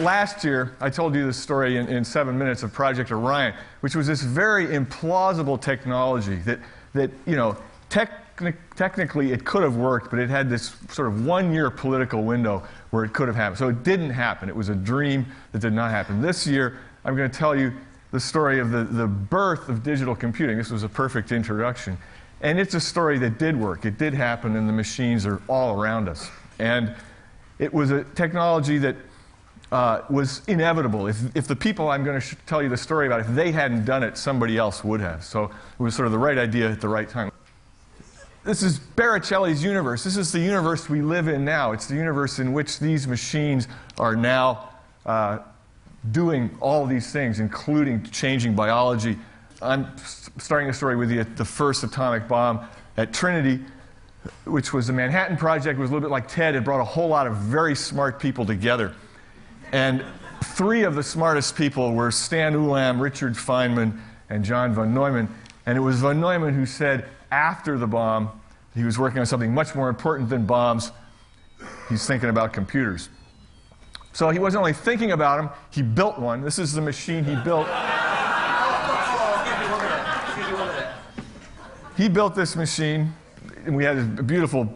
Last year, I told you this story in 7 minutes of Project Orion, which was this very implausible technology that you know, technically it could have worked, but it had this sort of 1-year political window where it could have happened. So it didn't happen. It was a dream that did not happen. This year, I'm going to tell you the story of the birth of digital computing. This was a perfect introduction. And it's a story that did work. It did happen, and the machines are all around us. And it was a technology that was inevitable. If the people I'm going to tell you the story about, if they hadn't done it, somebody else would have. So it was sort of the right idea at the right time. This is Barrett Shelley's universe. This is the universe we live in now. It's the universe in which these machines are now doing all these things, including changing biology. I'm starting the story with the first atomic bomb at Trinity, which was the Manhattan Project. It was a little bit like TED. It brought a whole lot of very smart people together. And 3 of the smartest people were Stan Ulam, Richard Feynman, and John von Neumann. And it was von Neumann who said, after the bomb, he was working on something much more important than bombs. He's thinking about computers. So he wasn't only thinking about them, he built one. This is the machine he built. He built this machine, and we had a beautiful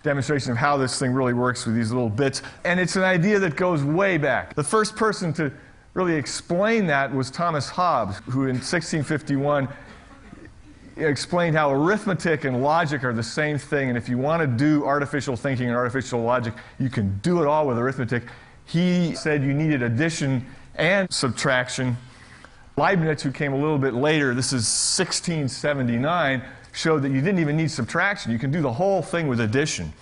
demonstration of how this thing really works with these little bits. And it's an idea that goes way back. The first person to really explain that was Thomas Hobbes, who in 1651 explained how arithmetic and logic are the same thing, and if you want to do artificial thinking and artificial logic, you can do it all with arithmetic. He said you needed addition and subtraction. Leibniz, who came a little bit later, this is 1679, showed that you didn't even need subtraction. You can do the whole thing with addition.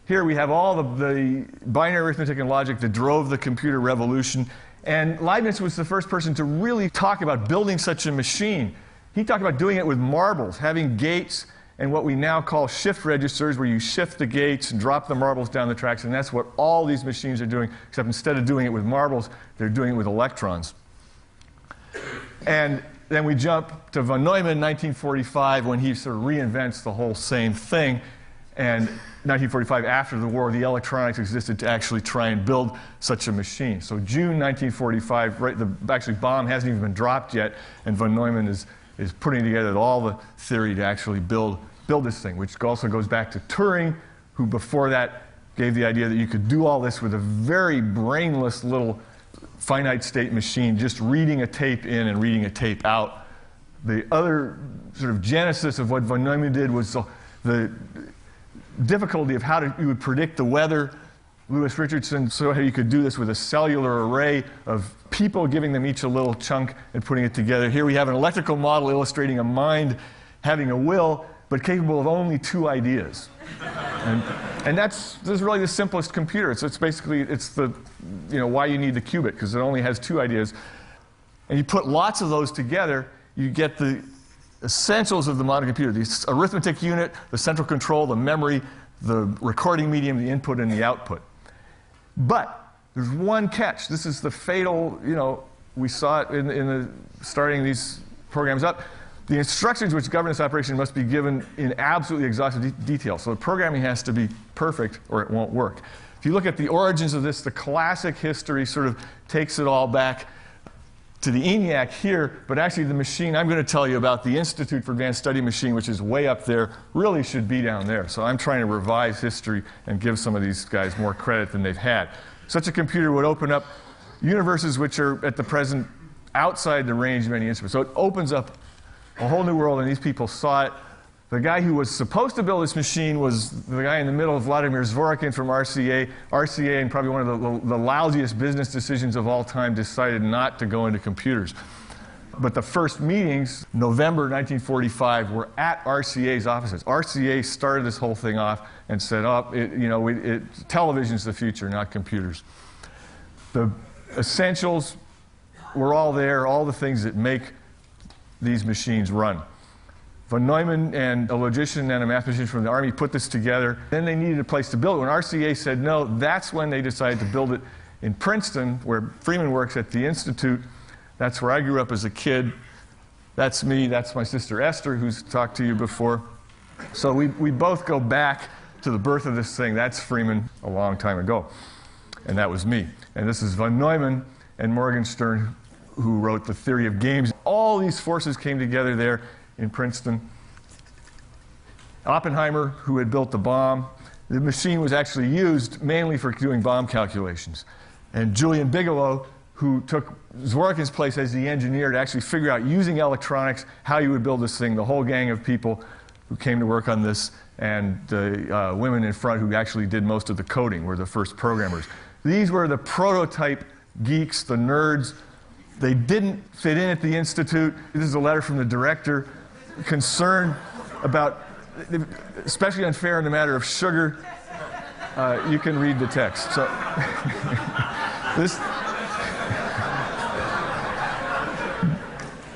Here we have all the binary arithmetic and logic that drove the computer revolution. And Leibniz was the first person to really talk about building such a machine. He talked about doing it with marbles, having gates and what we now call shift registers, where you shift the gates and drop the marbles down the tracks. And that's what all these machines are doing, except instead of doing it with marbles, they're doing it with electrons. And then we jump to von Neumann, 1945, when he sort of reinvents the whole same thing. And 1945, after the war, the electronics existed to actually try and build such a machine. So June 1945, right, actually bomb hasn't even been dropped yet, and von Neumann is putting together all the theory to actually build this thing, which also goes back to Turing, who before that gave the idea that you could do all this with a very brainless little finite state machine, just reading a tape in and reading a tape out. The other sort of genesis of what von Neumann did was the difficulty of how you would predict the weather. Louis Richardson saw how you could do this with a cellular array of people, giving them each a little chunk and putting it together. Here we have an electrical model illustrating a mind having a will, but capable of only 2 ideas. And this is really the simplest computer. It's basically, it's the, you know, why you need the qubit, because it only has 2 ideas. And you put lots of those together, you get the essentials of the modern computer: the arithmetic unit, the central control, the memory, the recording medium, the input and the output. But there's one catch. This is the fatal, you know, we saw it in starting these programs up. The instructions which govern this operation must be given in absolutely exhaustive detail. So the programming has to be perfect or it won't work. If you look at the origins of this, the classic history sort of takes it all back to the ENIAC here, but actually the machine I'm going to tell you about, the Institute for Advanced Study machine, which is way up there, really should be down there. So I'm trying to revise history and give some of these guys more credit than they've had. Such a computer would open up universes which are at the present outside the range of any instrument. So it opens up a whole new world, and these people saw it. The guy who was supposed to build this machine was the guy in the middle, Vladimir Zworykin from RCA. RCA, and probably one of the lousiest business decisions of all time, decided not to go into computers. But the first meetings, November 1945, were at RCA's offices. RCA started this whole thing off and said, television's the future, not computers. The essentials were all there, all the things that make these machines run. Von Neumann and a logician and a mathematician from the Army put this together. Then they needed a place to build it. When RCA said no, that's when they decided to build it in Princeton, where Freeman works at the Institute. That's where I grew up as a kid. That's me. That's my sister Esther, who's talked to you before. So we both go back to the birth of this thing. That's Freeman a long time ago. And that was me. And this is von Neumann and Morgenstern, who wrote The Theory of Games. All these forces came together there in Princeton. Oppenheimer, who had built the bomb, the machine was actually used mainly for doing bomb calculations. And Julian Bigelow, who took Zworykin's place as the engineer to actually figure out, using electronics, how you would build this thing. The whole gang of people who came to work on this, and the women in front who actually did most of the coding were the first programmers. These were the prototype geeks, the nerds. They didn't fit in at the Institute. This is a letter from the director, concerned about, especially unfair in the matter of sugar. You can read the text. So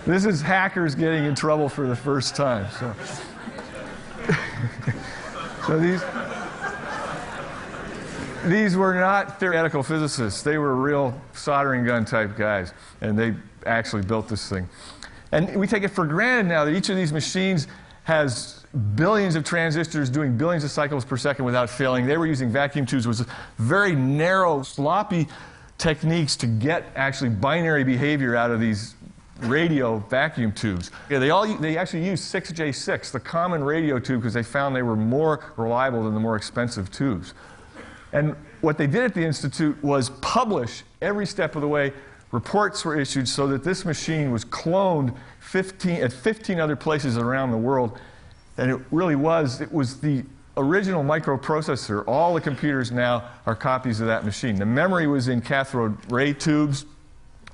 this is hackers getting in trouble for the first time. So these were not theoretical physicists. They were real soldering gun type guys, and they actually built this thing. And we take it for granted now that each of these machines has billions of transistors doing billions of cycles per second without failing. They were using vacuum tubes, which was very narrow, sloppy techniques to get actually binary behavior out of these radio vacuum tubes. Yeah, they actually used 6J6, the common radio tube, because they found they were more reliable than the more expensive tubes. And what they did at the Institute was publish every step of the way. Reports were issued so that this machine was cloned at 15 other places around the world. And it was the original microprocessor. All the computers now are copies of that machine. The memory was in cathode ray tubes,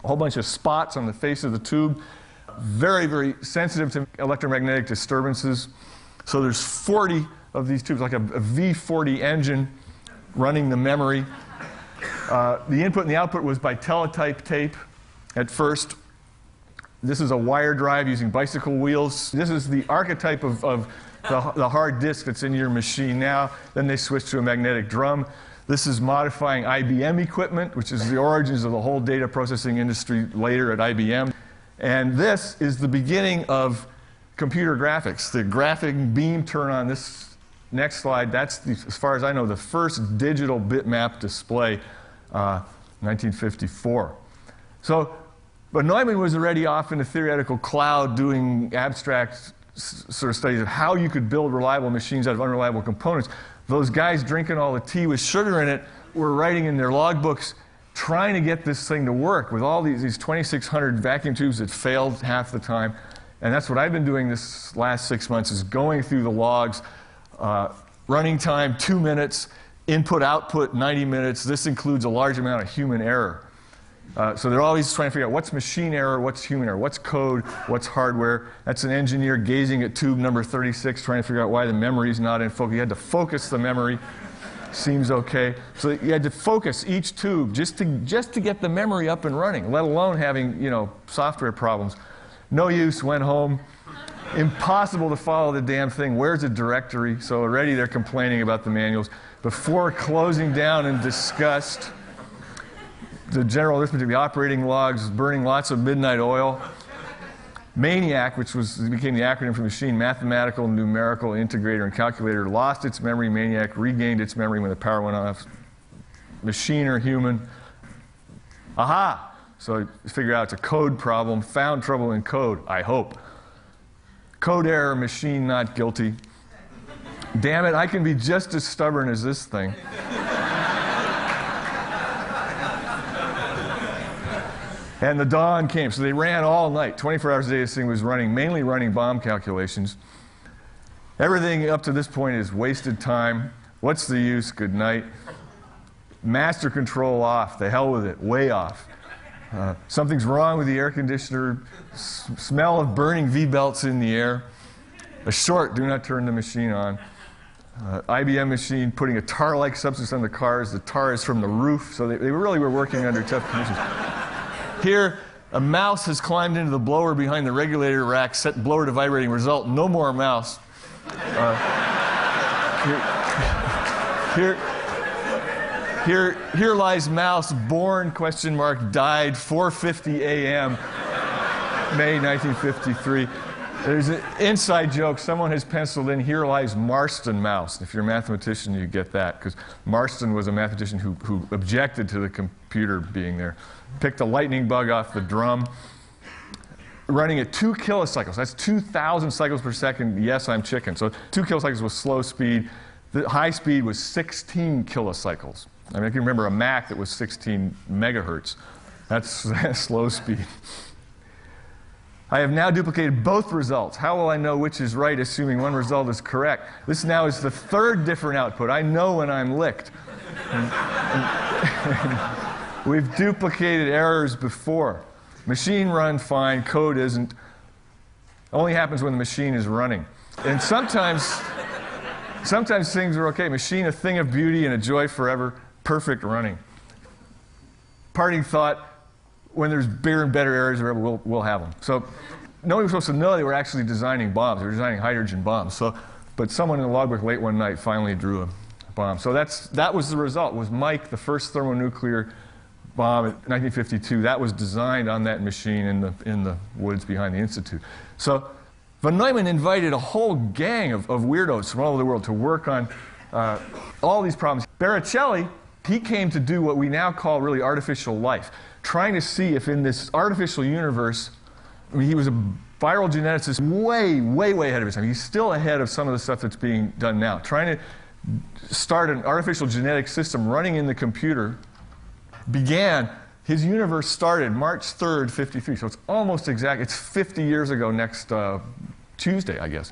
a whole bunch of spots on the face of the tube, very, very sensitive to electromagnetic disturbances. So there's 40 of these tubes, like a V40 engine running the memory. The input and the output was by teletype tape at first. This is a wire drive using bicycle wheels. This is the archetype of the hard disk that's in your machine now. Then they switched to a magnetic drum. This is modifying IBM equipment, which is the origins of the whole data processing industry later at IBM. And this is the beginning of computer graphics. The graphic beam turn on this next slide, that's, as far as I know, the first digital bitmap display, 1954. So, but Neumann was already off in the theoretical cloud doing abstract sort of studies of how you could build reliable machines out of unreliable components. Those guys drinking all the tea with sugar in it were writing in their logbooks, trying to get this thing to work with all these 2,600 vacuum tubes that failed half the time. And that's what I've been doing this last 6 months, is going through the logs. Running time, 2 minutes. Input, output, 90 minutes. This includes a large amount of human error. So they're always trying to figure out what's machine error, what's human error, what's code, what's hardware. That's an engineer gazing at tube number 36, trying to figure out why the memory's not in focus. You had to focus the memory. Seems okay. So you had to focus each tube just to get the memory up and running, let alone having, software problems. No use, went home. Impossible to follow the damn thing. Where's the directory? So already they're complaining about the manuals. Before closing down in disgust, the general arithmetic, the operating logs, burning lots of midnight oil. MANIAC, which became the acronym for machine, mathematical, numerical, integrator, and calculator, lost its memory. MANIAC regained its memory when the power went off. Machine or human? Aha! So you figure out it's a code problem. Found trouble in code, I hope. Code error, machine not guilty. Damn it, I can be just as stubborn as this thing. And the dawn came. So they ran all night. 24 hours a day, this thing was running, mainly running bomb calculations. Everything up to this point is wasted time. What's the use? Good night. Master control off. The hell with it. Way off. Something's wrong with the air conditioner. Smell of burning V-belts in the air. A short, do not turn the machine on. IBM machine putting a tar-like substance on the cars. The tar is from the roof, so they really were working under tough conditions. Here, a mouse has climbed into the blower behind the regulator rack, set blower to vibrating. Result, no more mouse. Here lies mouse, born, question mark, died, 4:50 a.m., May 1953. There's an inside joke. Someone has penciled in, here lies Marston mouse. If you're a mathematician, you get that, because Marston was a mathematician who objected to the computer being there. Picked a lightning bug off the drum, running at 2 kilocycles. That's 2,000 cycles per second. Yes, I'm chicken. So 2 kilocycles was slow speed. The high speed was 16 kilocycles. I mean, I can remember a Mac that was 16 megahertz. That's slow speed. I have now duplicated both results. How will I know which is right, assuming one result is correct? This now is the 3rd different output. I know when I'm licked. We've duplicated errors before. Machine run fine, code isn't. Only happens when the machine is running. And sometimes things are okay. Machine, a thing of beauty and a joy forever, perfect running. Parting thought, when there's bigger and better errors, we'll have them. So nobody was supposed to know they were actually designing bombs. They were designing hydrogen bombs. But someone in the logbook late one night finally drew a bomb. So that was the result, was Mike, the first thermonuclear bomb in 1952. That was designed on that machine in the woods behind the Institute. So von Neumann invited a whole gang of weirdos from all over the world to work on all these problems. Barrett Shelley, he came to do what we now call really artificial life, trying to see if in this artificial universe, I mean, he was a viral geneticist way, way, way ahead of his time. He's still ahead of some of the stuff that's being done now, trying to start an artificial genetic system running in the computer. His universe started March 3rd, 53, so it's almost exact. It's 50 years ago next Tuesday, I guess.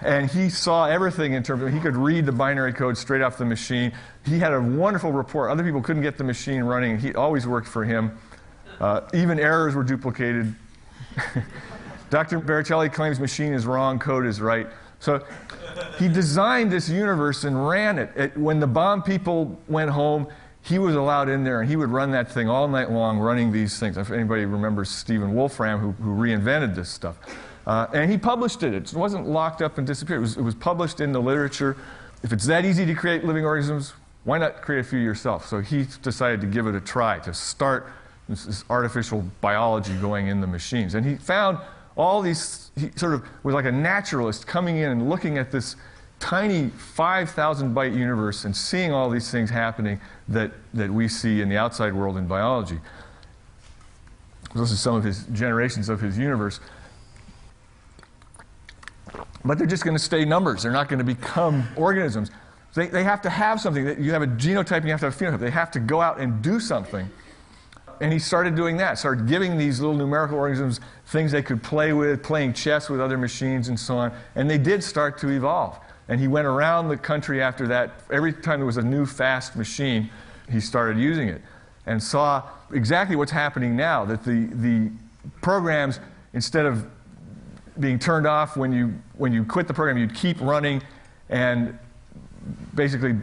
And he saw everything in terms of, he could read the binary code straight off the machine. He had a wonderful report. Other people couldn't get the machine running. He always worked for him. Even errors were duplicated. Dr. Barrett Shelley claims machine is wrong, code is right. So he designed this universe and ran it. When the bomb people went home, he was allowed in there, and he would run that thing all night long, running these things. If anybody remembers Stephen Wolfram, who reinvented this stuff. And he published it. It wasn't locked up and disappeared. It was published in the literature. If it's that easy to create living organisms, why not create a few yourself? So he decided to give it a try, to start this artificial biology going in the machines. And he found all these, he sort of was like a naturalist coming in and looking at this tiny 5,000 byte universe and seeing all these things happening that we see in the outside world in biology. Those are some of his generations of his universe. But they're just going to stay numbers. They're not going to become organisms. They have to have something. You have a genotype and you have to have a phenotype. They have to go out and do something. And he started doing that, started giving these little numerical organisms things they could play with, playing chess with other machines and so on. And they did start to evolve. And he went around the country after that. Every time there was a new fast machine, he started using it and saw exactly what's happening now, that the programs, instead of being turned off when you quit the program, you'd keep running, and basically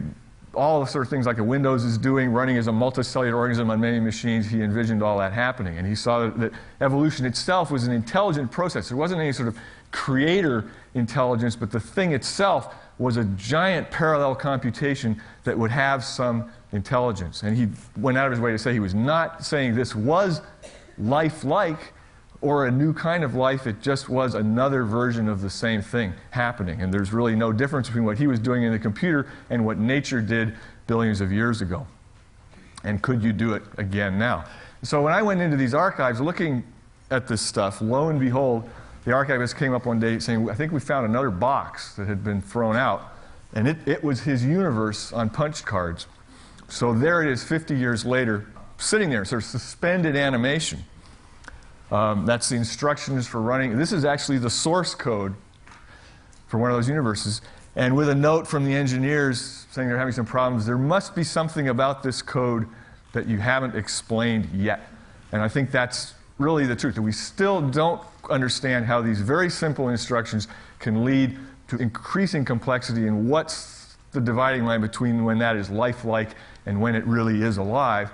all the sort of things like a Windows is doing, running as a multicellular organism on many machines. He envisioned all that happening, and he saw that evolution itself was an intelligent process. There wasn't any sort of creator intelligence, but the thing itself was a giant parallel computation that would have some intelligence. And he went out of his way to say he was not saying this was life-like or a new kind of life. It just was another version of the same thing happening. And there's really no difference between what he was doing in the computer and what nature did billions of years ago. And could you do it again now? So when I went into these archives looking at this stuff, lo and behold, the archivist came up one day saying, I think we found another box that had been thrown out. And it was his universe on punch cards. So there it is 50 years later, sitting there, sort of suspended animation. That's the instructions for running. This is actually the source code for one of those universes. And with a note from the engineers saying they're having some problems, there must be something about this code that you haven't explained yet. And I think that's really the truth, that we still don't understand how these very simple instructions can lead to increasing complexity, and what's the dividing line between when that is lifelike and when it really is alive.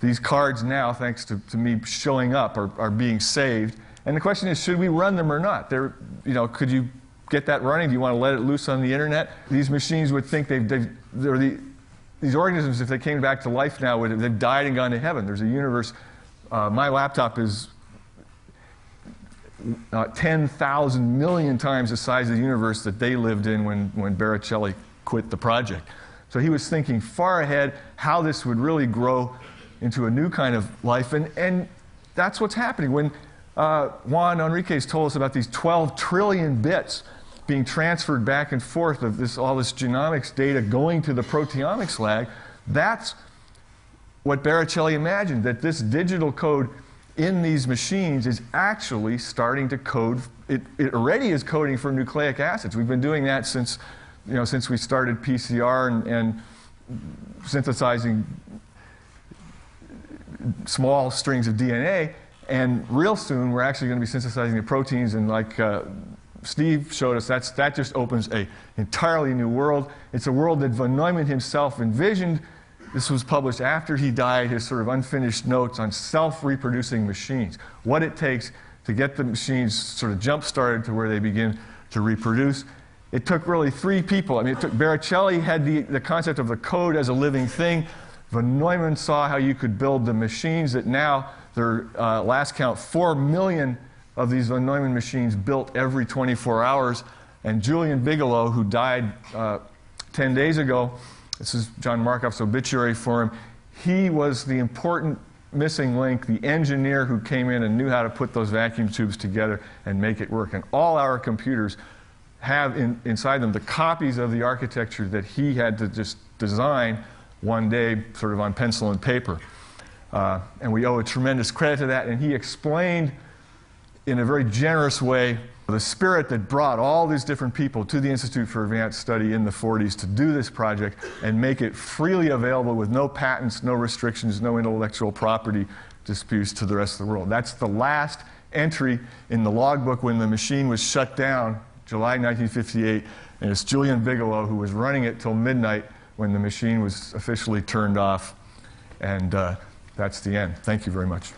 These cards now, thanks to me showing up, are being saved. And the question is, should we run them or not? Could you get that running? Do you want to let it loose on the internet? They're the these organisms, if they came back to life now, would have died and gone to heaven. There's a universe. My laptop is 10,000 million times the size of the universe that they lived in when Barrett Shelley quit the project. So he was thinking far ahead how this would really grow into a new kind of life. And that's what's happening. When Juan Enriquez told us about these 12 trillion bits being transferred back and forth of all this genomics data going to the proteomics lab, that's what Barrett Shelley imagined, that this digital code in these machines is actually starting to code. It already is coding for nucleic acids. We've been doing that since we started PCR and synthesizing small strings of DNA. And real soon, we're actually going to be synthesizing the proteins. And like Steve showed us, that just opens an entirely new world. It's a world that von Neumann himself envisioned. This was published after he died, his sort of unfinished notes on self-reproducing machines, what it takes to get the machines sort of jump-started to where they begin to reproduce. It took really 3 people. I mean, Barrett Shelley had the concept of the code as a living thing. Von Neumann saw how you could build the machines that now, their last count, 4 million of these von Neumann machines built every 24 hours. And Julian Bigelow, who died 10 days ago, this is John Markoff's obituary for him, he was the important missing link, the engineer who came in and knew how to put those vacuum tubes together and make it work. And all our computers have inside them the copies of the architecture that he had to just design one day, sort of on pencil and paper. And we owe a tremendous credit to that. And he explained in a very generous way the spirit that brought all these different people to the Institute for Advanced Study in the 40s to do this project and make it freely available with no patents, no restrictions, no intellectual property disputes to the rest of the world. That's the last entry in the logbook when the machine was shut down, July 1958, and it's Julian Bigelow who was running it till midnight when the machine was officially turned off. And that's the end. Thank you very much.